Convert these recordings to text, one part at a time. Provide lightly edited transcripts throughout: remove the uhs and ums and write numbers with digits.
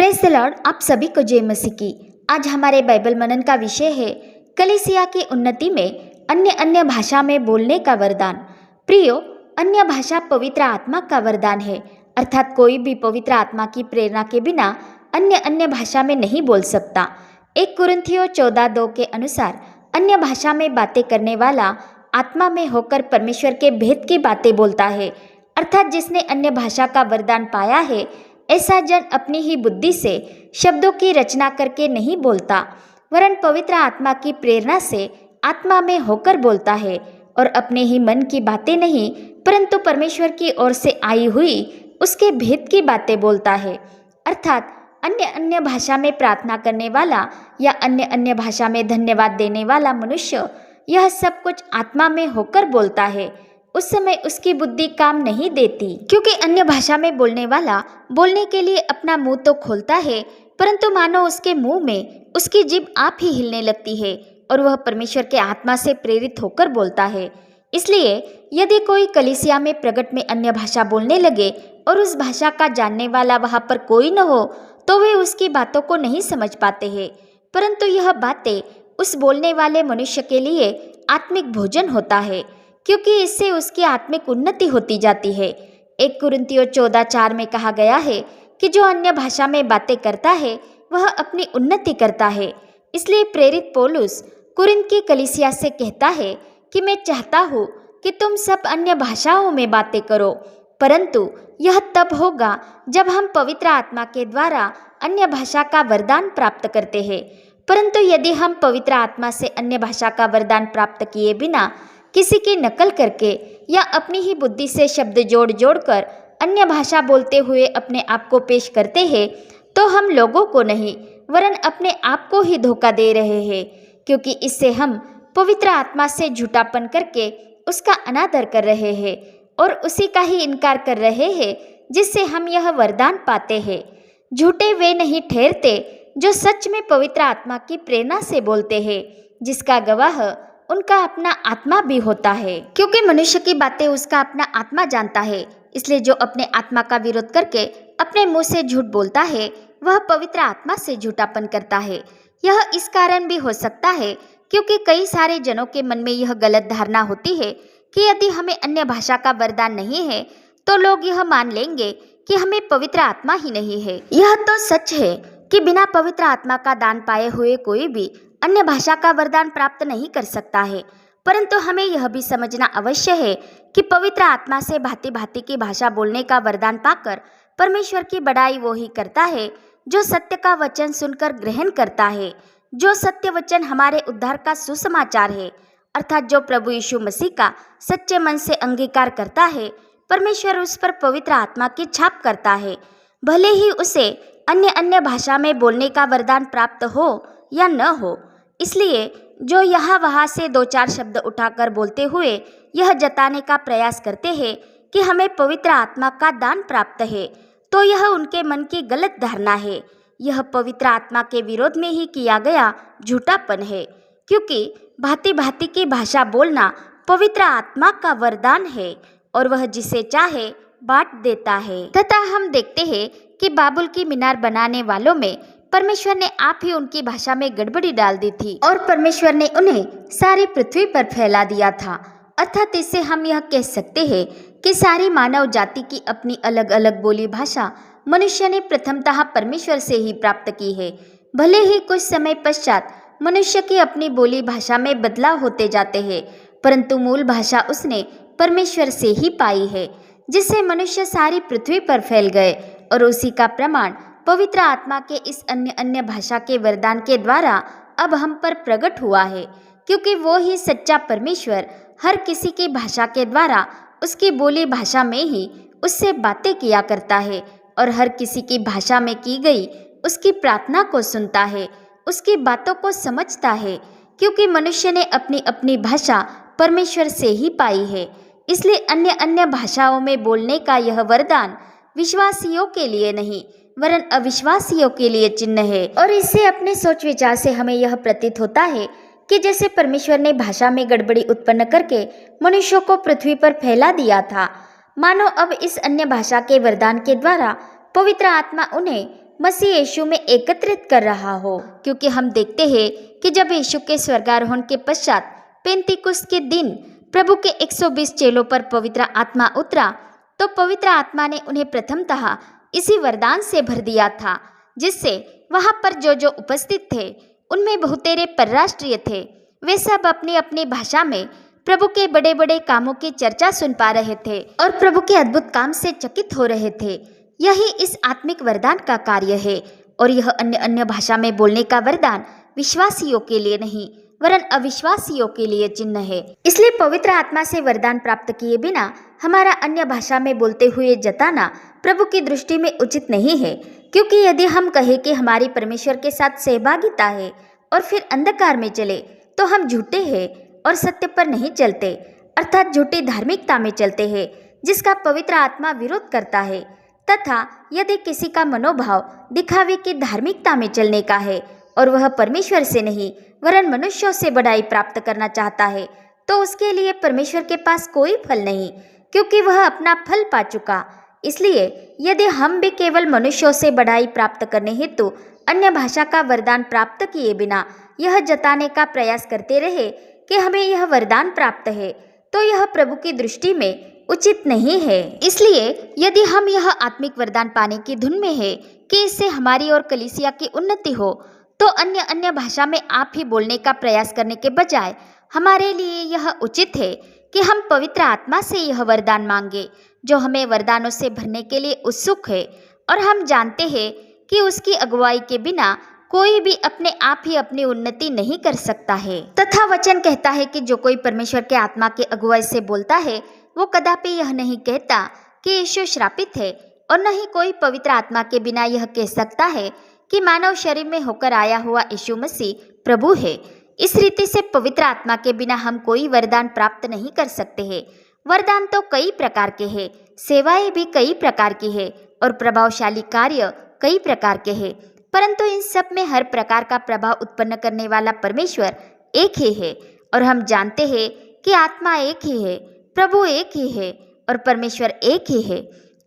Praise the Lord. आप सभी को जय मसीह की। आज हमारे बाइबल मनन का विषय है कलीसिया की उन्नति में अन्य अन्य भाषा में बोलने का वरदान। प्रियो, अन्य भाषा पवित्र आत्मा का वरदान है, अर्थात कोई भी पवित्र आत्मा की प्रेरणा के बिना अन्य अन्य भाषा में नहीं बोल सकता। 1 कुरिन्थियों 14:2 के अनुसार अन्य भाषा में बातें करने वाला आत्मा में होकर परमेश्वर के भेद की बातें बोलता है, अर्थात जिसने अन्य भाषा का वरदान पाया है ऐसा जन अपनी ही बुद्धि से शब्दों की रचना करके नहीं बोलता, वरन पवित्र आत्मा की प्रेरणा से आत्मा में होकर बोलता है और अपने ही मन की बातें नहीं परंतु परमेश्वर की ओर से आई हुई उसके भेद की बातें बोलता है। अर्थात अन्य अन्य भाषा में प्रार्थना करने वाला या अन्य अन्य भाषा में धन्यवाद देने वाला मनुष्य यह सब कुछ आत्मा में होकर बोलता है। उस समय उसकी बुद्धि काम नहीं देती, क्योंकि अन्य भाषा में बोलने वाला बोलने के लिए अपना मुंह तो खोलता है परंतु मानो उसके मुंह में उसकी जीभ आप ही हिलने लगती है और वह परमेश्वर के आत्मा से प्रेरित होकर बोलता है। इसलिए यदि कोई कलीसिया में प्रगट में अन्य भाषा बोलने लगे और उस भाषा का जानने वाला वहां पर कोई न हो तो वे उसकी बातों को नहीं समझ पाते हैं, परंतु यह बातें उस बोलने वाले मनुष्य के लिए आत्मिक भोजन होता है, क्योंकि इससे उसकी आत्मिक उन्नति होती जाती है। 1 कुरिन्थियों 14:4 में कहा गया है कि जो अन्य भाषा में बातें करता है वह अपनी उन्नति करता है। इसलिए प्रेरित पौलुस कुरिन्थ की कलीसिया से कहता है कि मैं चाहता हूँ कि तुम सब अन्य भाषाओं में बातें करो, परंतु यह तब होगा जब हम पवित्र आत्मा के द्वारा अन्य भाषा का वरदान प्राप्त करते हैं। परंतु यदि हम पवित्र आत्मा से अन्य भाषा का वरदान प्राप्त किए बिना किसी की नकल करके या अपनी ही बुद्धि से शब्द जोड़ जोड़ कर अन्य भाषा बोलते हुए अपने आप को पेश करते हैं तो हम लोगों को नहीं वरन अपने आप को ही धोखा दे रहे हैं, क्योंकि इससे हम पवित्र आत्मा से झूठापन करके उसका अनादर कर रहे हैं और उसी का ही इनकार कर रहे हैं जिससे हम यह वरदान पाते हैं। झूठे वे नहीं ठहरते जो सच में पवित्र आत्मा की प्रेरणा से बोलते हैं, जिसका गवाह उनका अपना आत्मा भी होता है, क्योंकि मनुष्य की बातें उसका अपना आत्मा जानता है। इसलिए जो अपने आत्मा का विरोध करके अपने मुंह से झूठ बोलता है वह पवित्र आत्मा से झूठापन करता है। यह इस कारण भी हो सकता है क्योंकि कई सारे जनों के मन में यह गलत धारणा होती है कि यदि हमें अन्य भाषा का वरदान नहीं है तो लोग यह मान लेंगे कि हमें पवित्र आत्मा ही नहीं है। यह तो सच है कि बिना पवित्र आत्मा का दान पाए हुए कोई भी अन्य भाषा का वरदान प्राप्त नहीं कर सकता है, परंतु हमें यह भी समझना अवश्य है कि पवित्र आत्मा से भांति भांति की भाषा बोलने का वरदान पाकर परमेश्वर की बड़ाई वो ही करता है जो सत्य का वचन सुनकर ग्रहण करता है। जो सत्य वचन हमारे उद्धार का सुसमाचार है, अर्थात जो प्रभु यीशु मसीह का सच्चे मन से अंगीकार करता है, परमेश्वर उस पर पवित्र आत्मा की छाप करता है, भले ही उसे अन्य अन्य भाषा में बोलने का वरदान प्राप्त हो या न हो। इसलिए जो यहाँ वहाँ से 2-4 शब्द उठाकर बोलते हुए यह जताने का प्रयास करते हैं कि हमें पवित्र आत्मा का दान प्राप्त है, तो यह उनके मन की गलत धारणा है। यह पवित्र आत्मा के विरोध में ही किया गया झूठापन है, क्योंकि भांति भांति की भाषा बोलना पवित्र आत्मा का वरदान है और वह जिसे चाहे बांट देता है। तथा हम देखते हैं कि बाबुल की मीनार बनाने वालों में परमेश्वर ने आप ही उनकी भाषा में गड़बड़ी डाल दी थी और परमेश्वर ने उन्हें सारी पृथ्वी पर फैला दिया था। अर्थात इससे हम यह कह सकते हैं कि सारी मानव जाति की अपनी अलग अलग बोली भाषा मनुष्य ने प्रथमतः परमेश्वर से ही प्राप्त की है। भले ही कुछ समय पश्चात मनुष्य की अपनी बोली भाषा में बदलाव होते जाते हैं, परंतु मूल भाषा उसने परमेश्वर से ही पाई है, जिससे मनुष्य सारी पृथ्वी पर फैल गए। और उसी का प्रमाण पवित्र आत्मा के इस अन्य अन्य भाषा के वरदान के द्वारा अब हम पर प्रकट हुआ है, क्योंकि वो ही सच्चा परमेश्वर हर किसी की भाषा के द्वारा उसकी बोली भाषा में ही उससे बातें किया करता है और हर किसी की भाषा में की गई उसकी प्रार्थना को सुनता है, उसकी बातों को समझता है, क्योंकि मनुष्य ने अपनी अपनी भाषा परमेश्वर से ही पाई है। इसलिए अन्य अन्य भाषाओं में बोलने का यह वरदान विश्वासियों के लिए नहीं वरन अविश्वासियों के लिए चिन्ह है। और इससे अपने सोच विचार से हमें यह प्रतीत होता है कि जैसे परमेश्वर ने भाषा में गड़बड़ी उत्पन्न करके मनुष्यों को पृथ्वी पर फैला दिया था, मानो अब इस अन्य भाषा के वरदान के द्वारा पवित्र आत्मा उन्हें मसीह यीशु में एकत्रित कर रहा हो, क्योंकि हम देखते हैं कि जब यीशु के स्वर्गारोहण के पश्चात पेंतीकुस्त के दिन प्रभु के 120 चेलों पर पवित्र आत्मा उतरा, तो पवित्र आत्मा ने उन्हें प्रथमतः इसी वरदान से भर दिया था, जिससे वहां पर जो जो उपस्थित थे उनमें बहुतेरे परराष्ट्रीय थे। वे सब अपनी अपनी भाषा में प्रभु के बड़े बड़े कामों की चर्चा सुन पा रहे थे और प्रभु के अद्भुत काम से चकित हो रहे थे। यही इस आत्मिक वरदान का कार्य है। और यह अन्य अन्य भाषा में बोलने का वरदान विश्वासियों के लिए नहीं वरन अविश्वासियों के लिए चिन्ह है। इसलिए पवित्र आत्मा से वरदान प्राप्त किए बिना हमारा अन्य भाषा में बोलते हुए जताना प्रभु की दृष्टि में उचित नहीं है, क्योंकि यदि हम कहें कि हमारी परमेश्वर के साथ सहभागिता है और फिर अंधकार में चले, तो हम झूठे हैं और सत्य पर नहीं चलते, अर्थात झूठी धार्मिकता में चलते हैं, जिसका पवित्र आत्मा विरोध करता है। तथा यदि किसी का मनोभाव दिखावे की धार्मिकता में चलने का है और वह परमेश्वर से नहीं वरन मनुष्यों से बड़ाई प्राप्त करना चाहता है, तो उसके लिए परमेश्वर के पास कोई फल नहीं, क्योंकि वह अपना फल पा चुका। इसलिए यदि हम भी केवल मनुष्यों से बड़ाई प्राप्त करने हेतु अन्य भाषा का वरदान प्राप्त किए बिना यह जताने का प्रयास करते रहे कि हमें यह वरदान प्राप्त है, तो यह प्रभु की दृष्टि में उचित नहीं है। इसलिए यदि हम यह आत्मिक वरदान पाने की धुन में है कि इससे हमारी और कलीसिया की उन्नति हो, तो अन्य अन्य भाषा में आप ही बोलने का प्रयास करने के बजाय हमारे लिए यह उचित है कि हम पवित्र आत्मा से यह वरदान मांगे, जो हमें वरदानों से भरने के लिए उत्सुक है। और हम जानते हैं कि उसकी अगुवाई के बिना कोई भी अपने आप ही अपनी उन्नति नहीं कर सकता है। तथा वचन कहता है कि जो कोई परमेश्वर के आत्मा की अगुवाई से बोलता है, वो कदापि यह नहीं कहता कि यीशु श्रापित है, और न ही कोई पवित्र आत्मा के बिना यह कह सकता है कि मानव शरीर में होकर आया हुआ यीशु मसीह प्रभु है। इस रीति से पवित्र आत्मा के बिना हम कोई वरदान प्राप्त नहीं कर सकते हैं। वरदान तो कई प्रकार के हैं, सेवाएं भी कई प्रकार की है और प्रभावशाली कार्य कई प्रकार के हैं, परंतु इन सब में हर प्रकार का प्रभाव उत्पन्न करने वाला परमेश्वर एक ही है। और हम जानते हैं कि आत्मा एक ही है, प्रभु एक ही है और परमेश्वर एक ही है।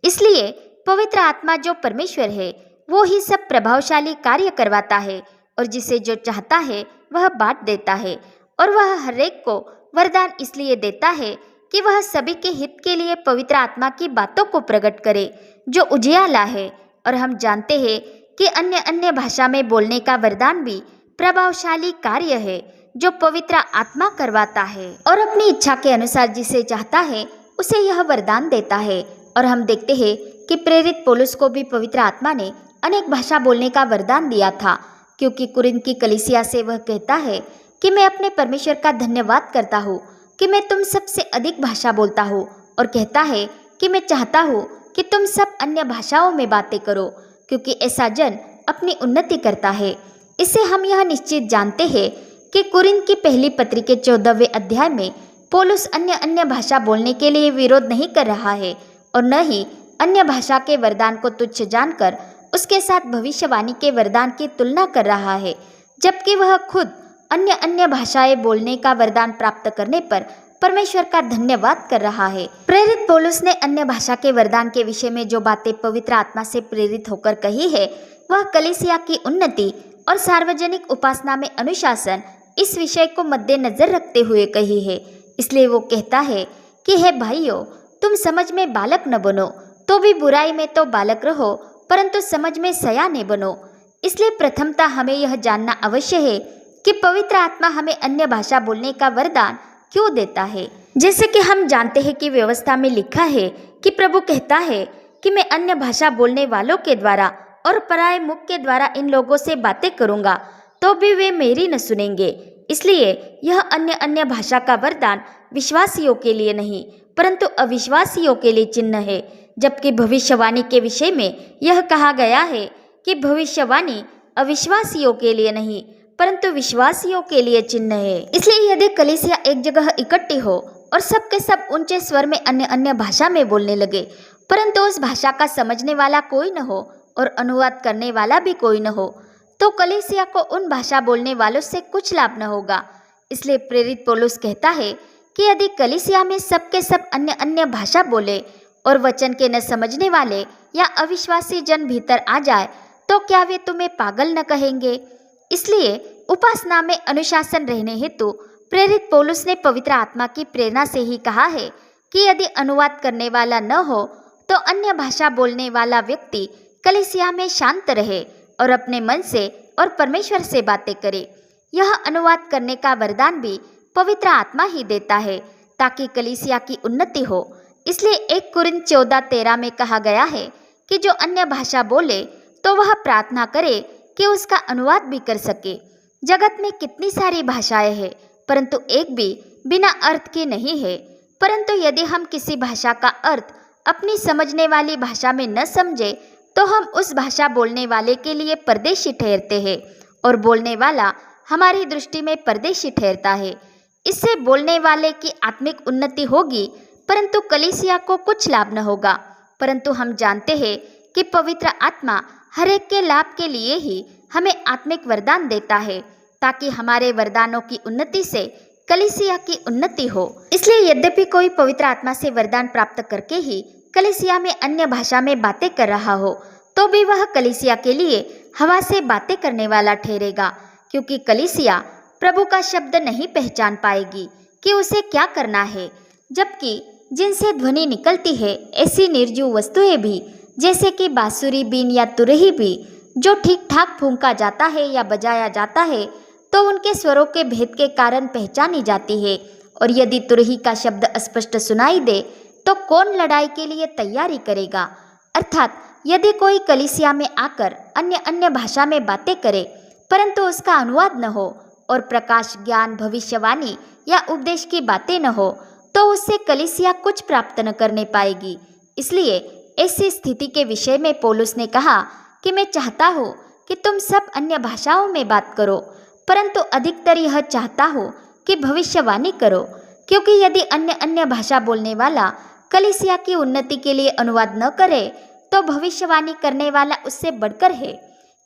इसलिए पवित्र आत्मा जो परमेश्वर है, वो ही सब प्रभावशाली कार्य करवाता है और जिसे जो चाहता है वह बांट देता है। और वह हरेक को वरदान इसलिए देता है कि वह सभी के हित के लिए पवित्र आत्मा की बातों को प्रकट करे, जो उजियाला है। और हम जानते हैं कि अन्य अन्य भाषा में बोलने का वरदान भी प्रभावशाली कार्य है, जो पवित्र आत्मा करवाता है और अपनी इच्छा के अनुसार जिसे चाहता है उसे यह वरदान देता है। और हम देखते हैं कि प्रेरित पौलुस को भी पवित्र आत्मा ने अनेक भाषा बोलने का वरदान दिया था, क्योंकि कुरिन्थ की कलीसिया से वह कहता है कि मैं अपने परमेश्वर का धन्यवाद करता हूँ कि मैं तुम सबसे अधिक भाषा बोलता हूँ, और कहता है कि मैं चाहता हूँ कि तुम सब अन्य भाषाओं में बातें करो, क्योंकि ऐसा जन अपनी उन्नति करता है। इससे हम यह निश्चित जानते हैं कि कुरिन्थ की पहली पत्री के 14वें अध्याय में पौलुस अन्य अन्य भाषा बोलने के लिए विरोध नहीं कर रहा है और न ही अन्य भाषा के वरदान को तुच्छ जानकर उसके साथ भविष्यवाणी के वरदान की तुलना कर रहा है, जबकि वह खुद अन्य अन्य भाषाएं बोलने का वरदान प्राप्त करने पर परमेश्वर का धन्यवाद कर रहा है। प्रेरित पौलुस ने अन्य भाषा के वरदान के विषय में जो बातें पवित्र आत्मा से प्रेरित होकर कही है, वह कलीसिया की उन्नति और सार्वजनिक उपासना में अनुशासन, इस विषय को मद्देनजर रखते हुए कही है। इसलिए वो कहता है कि हे भाइयों, तुम समझ में बालक न बनो, तो भी बुराई में तो बालक रहो, परंतु समझ में सयाने बनो। इसलिए प्रथमतः हमें यह जानना अवश्य है कि पवित्र आत्मा हमें अन्य भाषा बोलने का वरदान क्यों देता है। जैसे कि हम जानते हैं कि व्यवस्था में लिखा है कि प्रभु कहता है कि मैं अन्य भाषा बोलने वालों के द्वारा और पराये मुख के द्वारा इन लोगों से बातें करूंगा, तो भी वे मेरी न सुनेंगे। इसलिए यह अन्य अन्य भाषा का वरदान विश्वासियों के लिए नहीं परंतु अविश्वासियों के लिए चिन्ह है, जबकि भविष्यवाणी के विषय में यह कहा गया है कि भविष्यवाणी अविश्वासियों के लिए नहीं परंतु विश्वासियों के लिए चिन्ह है। इसलिए यदि कलीसिया एक जगह इकट्ठी हो और सब के सब ऊंचे स्वर में अन्य अन्य भाषा में बोलने लगे, परंतु उस भाषा का समझने वाला कोई न हो और अनुवाद करने वाला भी कोई न हो, तो कलीसिया को उन भाषा बोलने वालों से कुछ लाभ न होगा। इसलिए प्रेरित पौलुस कहता है कि यदि कलीसिया में सब के सब अन्य अन्य भाषा बोले और वचन के न समझने वाले या अविश्वासी जन भीतर आ जाए, तो क्या वे तुम्हें पागल न कहेंगे? इसलिए उपासना में अनुशासन रहने हेतु प्रेरित पौलुस ने पवित्र आत्मा की प्रेरणा से ही कहा है कि यदि अनुवाद करने वाला न हो तो अन्य भाषा बोलने वाला व्यक्ति कलीसिया में शांत रहे और अपने मन से और परमेश्वर से बातें करे। यह अनुवाद करने का वरदान भी पवित्र आत्मा ही देता है ताकि कलीसिया की उन्नति हो। इसलिए 1 कुरिन्थ 14:13 में कहा गया है कि जो अन्य भाषा बोले तो वह प्रार्थना करे कि उसका अनुवाद भी कर सके। जगत में कितनी सारी भाषाएं हैं, परंतु एक भी बिना अर्थ की नहीं है। परंतु यदि हम किसी भाषा का अर्थ अपनी समझने वाली भाषा में न समझे तो हम उस भाषा बोलने वाले के लिए परदेशी ठहरते हैं और बोलने वाला हमारी दृष्टि में परदेशी ठहरता है। इससे बोलने वाले की आत्मिक उन्नति होगी परंतु कलीसिया को कुछ लाभ न होगा। परंतु हम जानते हैं कि पवित्र आत्मा हर एक के लाभ के लिए ही हमें आत्मिक वरदान देता है ताकि हमारे वरदानों की उन्नति से कलीसिया की उन्नति हो। इसलिए यद्यपि कोई पवित्र आत्मा से वरदान प्राप्त करके ही कलीसिया में अन्य भाषा में बातें कर रहा हो तो भी वह कलीसिया के लिए हवा से बातें करने वाला ठहरेगा, क्योंकि कलीसिया प्रभु का शब्द नहीं पहचान पाएगी कि उसे क्या करना है। जबकि जिनसे ध्वनि निकलती है ऐसी निर्जीव वस्तुएं भी जैसे कि बांसुरी, बीन या तुरही भी जो ठीक ठाक फूंका जाता है या बजाया जाता है तो उनके स्वरों के भेद के कारण पहचानी जाती है। और यदि तुरही का शब्द अस्पष्ट सुनाई दे तो कौन लड़ाई के लिए तैयारी करेगा? अर्थात यदि कोई कलीसिया में आकर अन्य भाषा में बातें करे परंतु उसका अनुवाद न हो और प्रकाश, ज्ञान, भविष्यवाणी या उपदेश की बातें न हो तो उससे कलीसिया कुछ प्राप्त न करने पाएगी। इसलिए ऐसी स्थिति के विषय में पौलुस ने कहा कि मैं चाहता हूँ कि तुम सब अन्य भाषाओं में बात करो, परंतु अधिकतर यह चाहता हूँ कि भविष्यवाणी करो, क्योंकि यदि अन्य भाषा बोलने वाला कलीसिया की उन्नति के लिए अनुवाद न करे तो भविष्यवाणी करने वाला उससे बढ़कर है,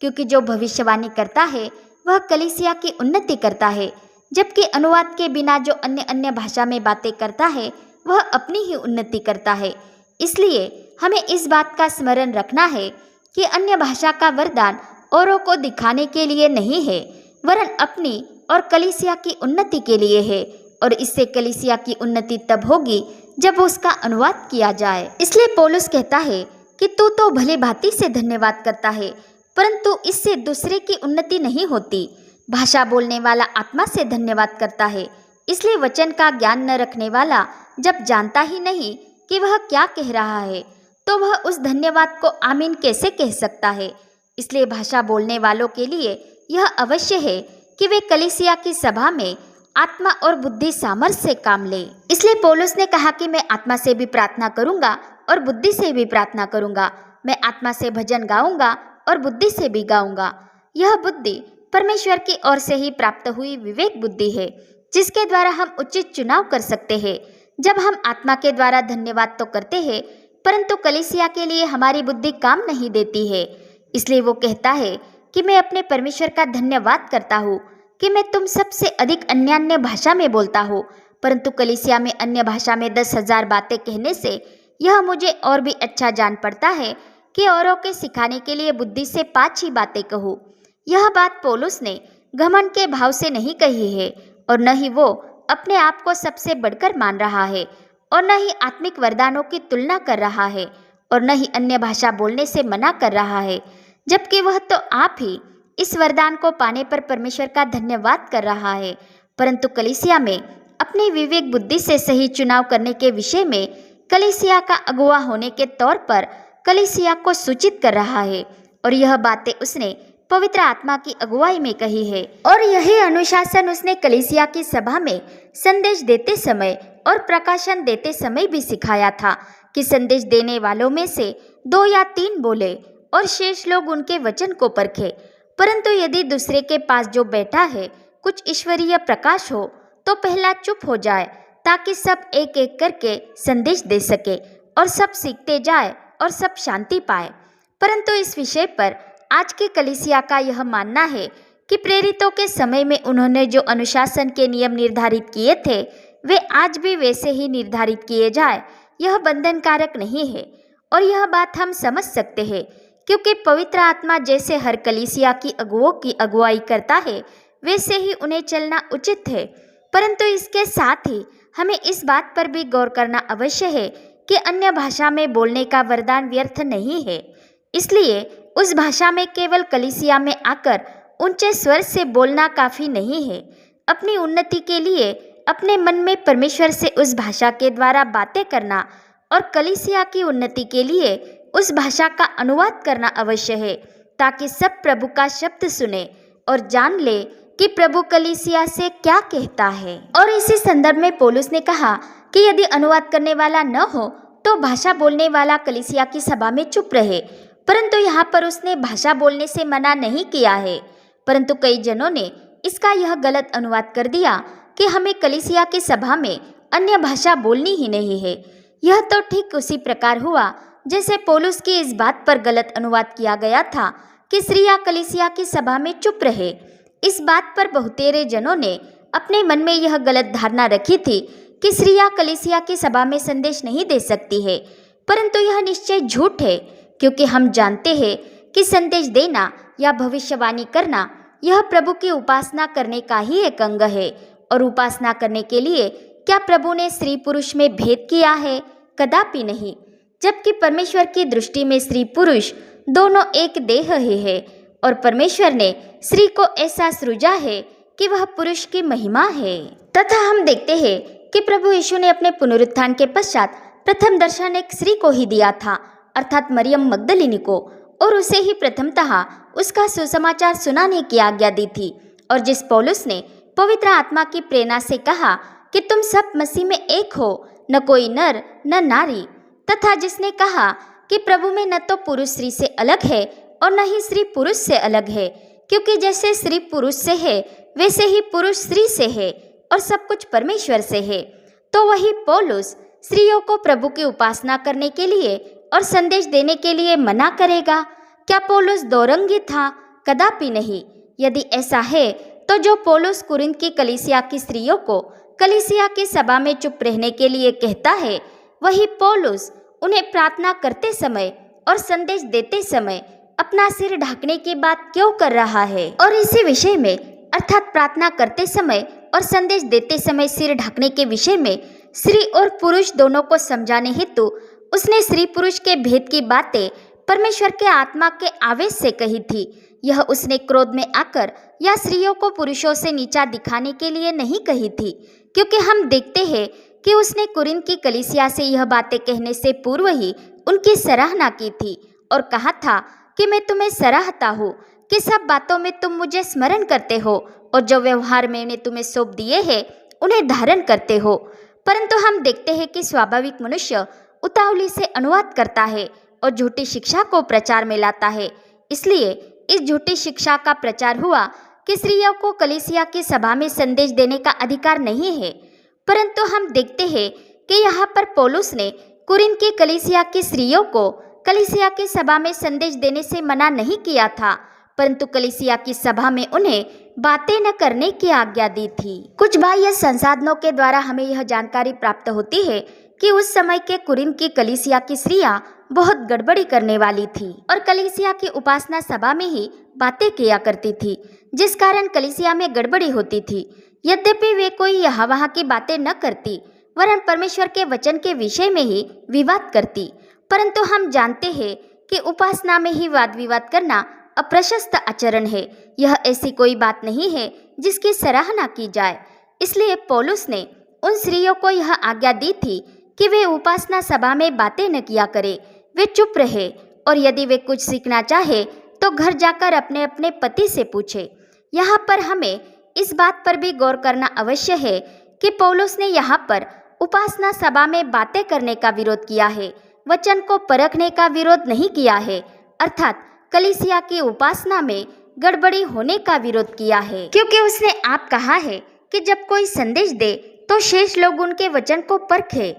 क्योंकि जो भविष्यवाणी करता है वह कलीसिया की उन्नति करता है, जबकि अनुवाद के बिना जो अन्य भाषा में बातें करता है वह अपनी ही उन्नति करता है। इसलिए हमें इस बात का स्मरण रखना है कि अन्य भाषा का वरदान औरों को दिखाने के लिए नहीं है, वरन अपनी और कलीसिया की उन्नति के लिए है। और इससे कलीसिया की उन्नति तब होगी जब उसका अनुवाद किया जाए। इसलिए पौलुस कहता है कि तू तो भली भांति से धन्यवाद करता है, परंतु इससे दूसरे की उन्नति नहीं होती। भाषा बोलने वाला आत्मा से धन्यवाद करता है, इसलिए वचन का ज्ञान न रखने वाला जब जानता ही नहीं कि वह क्या कह रहा है तो वह उस धन्यवाद को आमीन कैसे कह सकता है। इसलिए भाषा बोलने वालों के लिए यह अवश्य है कि वे कलीसिया की सभा में आत्मा और बुद्धि सामर्थ्य से काम ले। इसलिए पौलुस ने कहा कि मैं आत्मा से भी प्रार्थना करूंगा और बुद्धि से भी प्रार्थना करूंगा। मैं आत्मा से भजन गाऊंगा और बुद्धि से भी गाऊंगा। यह बुद्धि परमेश्वर की ओर से ही प्राप्त हुई विवेक बुद्धि है, जिसके द्वारा हम उचित चुनाव कर सकते हैं। जब हम आत्मा के द्वारा धन्यवाद तो करते हैं, परंतु कलीसिया के लिए हमारी बुद्धि काम नहीं देती है। इसलिए वो कहता है कि मैं अपने परमेश्वर का धन्यवाद करता हूँ कि मैं तुम सबसे अधिक अन्य भाषा में बोलता हूँ, परंतु कलीसिया में अन्य भाषा में 10,000 बातें कहने से यह मुझे और भी अच्छा जान पड़ता है कि औरों के सिखाने के लिए बुद्धि से 5 ही बातें कहूँ। यह बात पौलुस ने घमंड के भाव से नहीं कही है और न ही वो अपने आप को सबसे बढ़कर मान रहा है और न ही आत्मिक वरदानों की तुलना कर रहा है और न ही अन्य भाषा बोलने से मना कर रहा है, जबकि वह तो आप ही इस वरदान को पाने पर परमेश्वर का धन्यवाद कर रहा है। परंतु कलीसिया में अपनी विवेक बुद्धि से सही चुनाव करने के विषय में कलीसिया का अगुवा होने के तौर पर कलीसिया को सूचित कर रहा है और यह बातें उसने पवित्र आत्मा की अगुवाई में कही है। और यही अनुशासन उसने कलीसिया की सभा में संदेश देते समय और प्रकाशन देते समय भी सिखाया था कि संदेश देने वालों में से 2 या 3 बोले और शेष लोग उनके वचन को परखे। परंतु यदि दूसरे के पास जो बैठा है कुछ ईश्वरीय प्रकाश हो तो पहला चुप हो जाए, ताकि सब एक एक करके संदेश दे सके और सब सीखते जाए और सब शांति पाए। परंतु इस विषय पर आज की कलीसिया का यह मानना है कि प्रेरितों के समय में उन्होंने जो अनुशासन के नियम निर्धारित किए थे वे आज भी वैसे ही निर्धारित किए जाए। यह बंधनकारक नहीं है और यह बात हम समझ सकते हैं क्योंकि पवित्र आत्मा जैसे हर कलीसिया की अगुवों की अगुवाई करता है वैसे ही उन्हें चलना उचित है। परंतु इसके साथ ही हमें इस बात पर भी गौर करना अवश्य है कि अन्य भाषा में बोलने का वरदान व्यर्थ नहीं है। इसलिए उस भाषा में केवल कलीसिया में आकर ऊंचे स्वर से बोलना काफ़ी नहीं है। अपनी उन्नति के लिए अपने मन में परमेश्वर से उस भाषा के द्वारा बातें करना और कलीसिया की उन्नति के लिए उस भाषा का अनुवाद करना अवश्य है, ताकि सब प्रभु का शब्द सुने और जान ले कि प्रभु कलीसिया से क्या कहता है। और इसी संदर्भ में पौलुस ने कहा कि यदि अनुवाद करने वाला न हो तो भाषा बोलने वाला कलीसिया की सभा में चुप रहे। परंतु यहाँ पर उसने भाषा बोलने से मना नहीं किया है, परंतु कई जनों ने इसका यह गलत अनुवाद कर दिया कि हमें कलीसिया की सभा में अन्य भाषा बोलनी ही नहीं है। यह तो ठीक उसी प्रकार हुआ जैसे पौलुस की इस बात पर गलत अनुवाद किया गया था कि स्त्रियां कलीसिया की सभा में चुप रहे। इस बात पर बहुतेरे जनों ने अपने मन में यह गलत धारणा रखी थी कि स्त्रियां कलीसिया की सभा में संदेश नहीं दे सकती है, परंतु यह निश्चय झूठ है, क्योंकि हम जानते हैं कि संदेश देना या भविष्यवाणी करना यह प्रभु की उपासना करने का ही एक अंग है। और उपासना करने के लिए क्या प्रभु ने स्त्री पुरुष में भेद किया है? कदापि नहीं। जबकि परमेश्वर की दृष्टि में स्त्री पुरुष दोनों एक देह ही है और परमेश्वर ने स्त्री को ऐसा सृजा है कि वह पुरुष की महिमा है। तथा हम देखते हैं कि प्रभु यीशु ने अपने पुनरुत्थान के पश्चात प्रथम दर्शन एक स्त्री को ही दिया था, अर्थात मरियम मगदलिनी को, और उसे ही प्रथमतः उसका सुसमाचार सुनाने की आज्ञा दी थी। और जिस पौलुस ने पवित्र आत्मा की प्रेरणा से कहा कि तुम सब मसीह में एक हो, न कोई नर न नारी, तथा जिसने कहा कि प्रभु में न तो पुरुष स्त्री से अलग है और न ही स्त्री पुरुष से अलग है, क्योंकि जैसे स्त्री पुरुष से है वैसे ही पुरुष स्त्री से है और सब कुछ परमेश्वर से है। तो वही पौलुस स्त्रियों को प्रभु की उपासना करने के लिए और संदेश देने के लिए मना करेगा? क्या पौलुस दोरंगी था? कदापि नहीं। यदि ऐसा है तो जो पौलुस कुरिन्थ की कलीसिया की स्त्रियों को कलीसिया की सभा में चुप रहने के लिए कहता है, वही पौलुस उन्हें प्रार्थना करते समय और संदेश देते समय अपना सिर ढकने की बात क्यों कर रहा है? और इसी विषय में अर्थात प्रार्थना करते समय और संदेश देते समय सिर ढकने के विषय में स्त्री और पुरुष दोनों को समझाने हेतु उसने स्त्री पुरुष के भेद की बातें परमेश्वर के आत्मा के आवेश से कही थी। यह उसने क्रोध में आकर या स्त्रियों को पुरुषों से नीचा दिखाने के लिए नहीं कही थी, क्योंकि हम देखते हैं कि उसने कुरिन्थ की कलीसिया से यह बातें कहने से पूर्व ही उनकी सराहना की थी और कहा था कि मैं तुम्हें सराहता हूँ कि सब बातों में तुम मुझे स्मरण करते हो और जो व्यवहार मैंने तुम्हें सौंप दिए हैं उन्हें धारण करते हो। परंतु हम देखते हैं कि स्वाभाविक मनुष्य उतावली से अनुवाद करता है और झूठी शिक्षा को प्रचार में लाता है। इसलिए इस झूठी शिक्षा का प्रचार हुआ कि स्त्रियों को कलीसिया की सभा में संदेश देने का अधिकार नहीं है। परंतु हम देखते हैं कि यहाँ पर पौलुस ने कुरिन्थ की कलीसिया की स्त्रियों को कलीसिया की सभा में संदेश देने से मना नहीं किया था, परंतु कलीसिया की सभा में उन्हें बातें न करने की आज्ञा दी थी। कुछ बाह्य संसाधनों के द्वारा हमें यह जानकारी प्राप्त होती है कि उस समय के कुरिन्थ की कलीसिया की स्त्रियां बहुत गड़बड़ी करने वाली थी और कलीसिया की उपासना सभा में ही बातें किया करती थी, जिस कारण कलीसिया में गड़बड़ी होती थी। यद्यपि वे कोई यहाँ वहाँ की बातें न करती, वरन परमेश्वर के वचन के विषय में ही विवाद करती, परंतु हम जानते हैं कि उपासना में ही वाद विवाद करना अप्रशस्त आचरण है। यह ऐसी कोई बात नहीं है जिसकी सराहना की जाए। इसलिए पौलुस ने उन स्त्रियों को यह आज्ञा दी थी कि वे उपासना सभा में बातें न किया करे, वे चुप रहे और यदि वे कुछ सीखना चाहे तो घर जाकर अपने अपने पति से पूछे। यहाँ पर हमें इस बात पर भी गौर करना अवश्य है कि पौलुस ने यहाँ पर उपासना सभा में बातें करने का विरोध किया है, वचन को परखने का विरोध नहीं किया है, अर्थात कलीसिया की उपासना में गड़बड़ी होने का विरोध किया है। क्योंकि उसने आप कहा है कि जब कोई संदेश दे तो शेष लोग उनके वचन को परखे,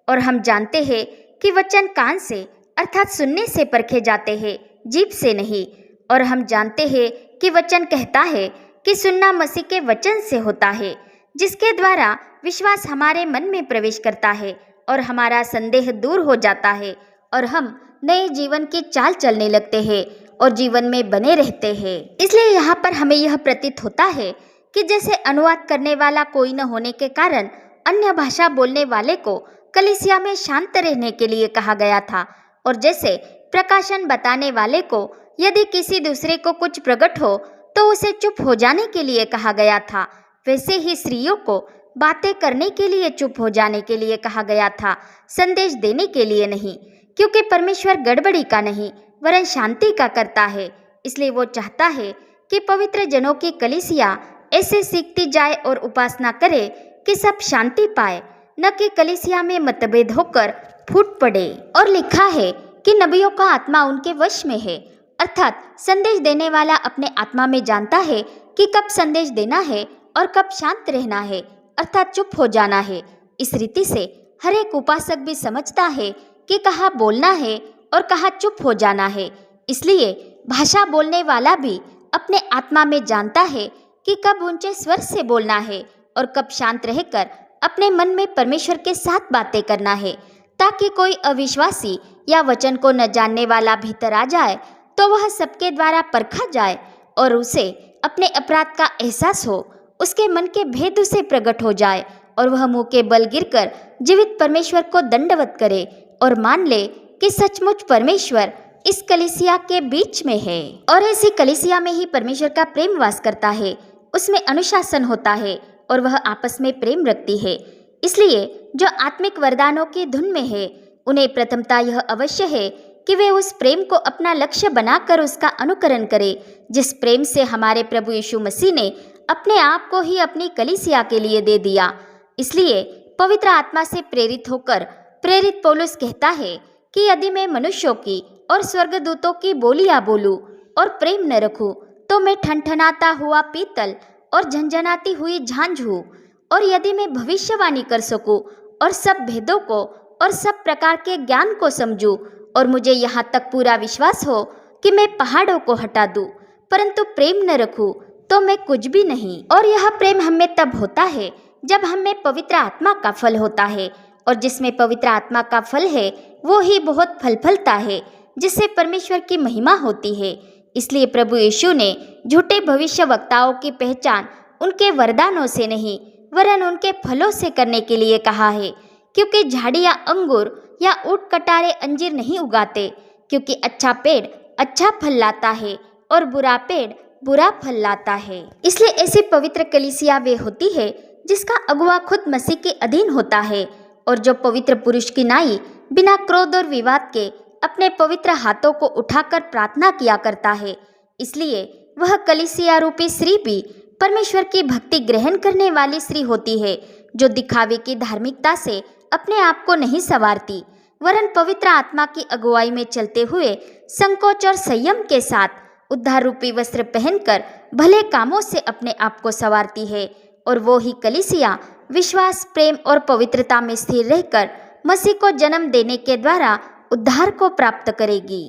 और हम जानते हैं कि वचन कान से अर्थात सुनने से परखे जाते हैं, जीभ से नहीं। और हम जानते हैं कि वचन कहता है कि सुनना मसीह के वचन से होता है, जिसके द्वारा विश्वास हमारे मन में प्रवेश करता है और हमारा संदेह दूर हो जाता है और हम नए जीवन की चाल चलने लगते हैं और जीवन में बने रहते हैं। इसलिए यहाँ पर हमें यह प्रतीत होता है कि जैसे अनुवाद करने वाला कोई न होने के कारण अन्य भाषा बोलने वाले को कलीसिया में शांत रहने के लिए कहा गया था, और जैसे प्रकाशन बताने वाले को यदि किसी दूसरे को कुछ प्रकट हो तो उसे चुप हो जाने के लिए कहा गया था, वैसे ही स्त्रियों को बातें करने के लिए चुप हो जाने के लिए कहा गया था, संदेश देने के लिए नहीं, क्योंकि परमेश्वर गड़बड़ी का नहीं वरन शांति का करता है। इसलिए वो चाहता है कि पवित्र जनों की कलीसिया ऐसे सीखती जाए और उपासना करे कि सब शांति पाए, न कि कलीसिया में मतभेद होकर फूट पड़े। और लिखा है कि नबियों का आत्मा उनके वश में है, अर्थात संदेश देने वाला अपने आत्मा में जानता है कि कब संदेश देना है और कब शांत रहना है, अर्थात चुप हो जाना है। इस रीति से हर एक उपासक भी समझता है कि कहाँ बोलना है और कहाँ चुप हो जाना है। इसलिए भाषा बोलने वाला भी अपने आत्मा में जानता है कि कब ऊंचे स्वर से बोलना है और कब शांत रहकर अपने मन में परमेश्वर के साथ बातें करना है, ताकि कोई अविश्वासी या वचन को न जानने वाला भीतर आ जाए तो वह सबके द्वारा परखा जाए और उसे अपने अपराध का एहसास हो, उसके मन के भेद उसे प्रकट हो जाए और वह मुंह के बल गिरकर जीवित परमेश्वर को दंडवत करे और मान ले कि सचमुच परमेश्वर इस कलीसिया के बीच में है। और ऐसी कलीसिया में ही परमेश्वर का प्रेम वास करता है, उसमें अनुशासन होता है और वह आपस में प्रेम रखती है। इसलिए जो आत्मिक वरदानों की धुन में है उन्हें प्रथमता यह अवश्य है कि वे उस प्रेम को अपना लक्ष्य बनाकर उसका अनुकरण करें, जिस प्रेम से हमारे प्रभु यीशु मसीह ने अपने आप को ही अपनी कलीसिया के लिए दे दिया। इसलिए पवित्र आत्मा से प्रेरित होकर प्रेरित पौलुस कहता है कि यदि मैं मनुष्यों की और स्वर्गदूतों की बोलियां बोलूं और प्रेम न रखूं तो मैं ठनठनाता हुआ पीतल और झंझनाती हुई झांझ हूँ। और यदि मैं भविष्यवाणी कर सकूं और सब भेदों को और सब प्रकार के ज्ञान को समझूं और मुझे यहाँ तक पूरा विश्वास हो कि मैं पहाड़ों को हटा दूं, परंतु प्रेम न रखूं तो मैं कुछ भी नहीं। और यह प्रेम हमें तब होता है जब हमें पवित्र आत्मा का फल होता है, और जिसमें पवित्र आत्मा का फल है वो ही बहुत फल फलता है, जिससे परमेश्वर की महिमा होती है। इसलिए प्रभु यीशु ने झूठे भविष्य वक्ताओं की पहचान उनके वरदानों से नहीं वरन उनके फलों से करने के लिए कहा है, क्योंकि झाड़ियाँ अंगूर या ऊंट कटारे अंजीर नहीं उगाते, क्योंकि अच्छा पेड़ अच्छा फल लाता है और बुरा पेड़ बुरा फल लाता है। इसलिए ऐसी पवित्र कलीसिया वे होती है जिसका अगुआ खुद मसीह के अधीन होता है, और जो पवित्र पुरुष की नाई बिना क्रोध और विवाद के अपने पवित्र हाथों को उठाकर प्रार्थना किया करता है। इसलिए वह कलीसिया रूपी स्त्री भी परमेश्वर की भक्ति ग्रहण करने वाली स्त्री होती है, जो दिखावे की धार्मिकता से अपने आप को नहीं संवारती वरन पवित्र आत्मा की अगुवाई में चलते हुए संकोच और संयम के साथ उद्धार रूपी वस्त्र पहनकर भले कामों से अपने आप को संवारती है। और वो ही कलीसिया विश्वास, प्रेम और पवित्रता में स्थिर रहकर मसीह को जन्म देने के द्वारा उद्धार को प्राप्त करेगी।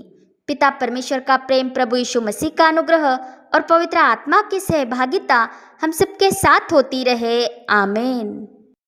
पिता परमेश्वर का प्रेम, प्रभु यीशु मसीह का अनुग्रह और पवित्र आत्मा की सहभागिता हम सबके साथ होती रहे। आमीन।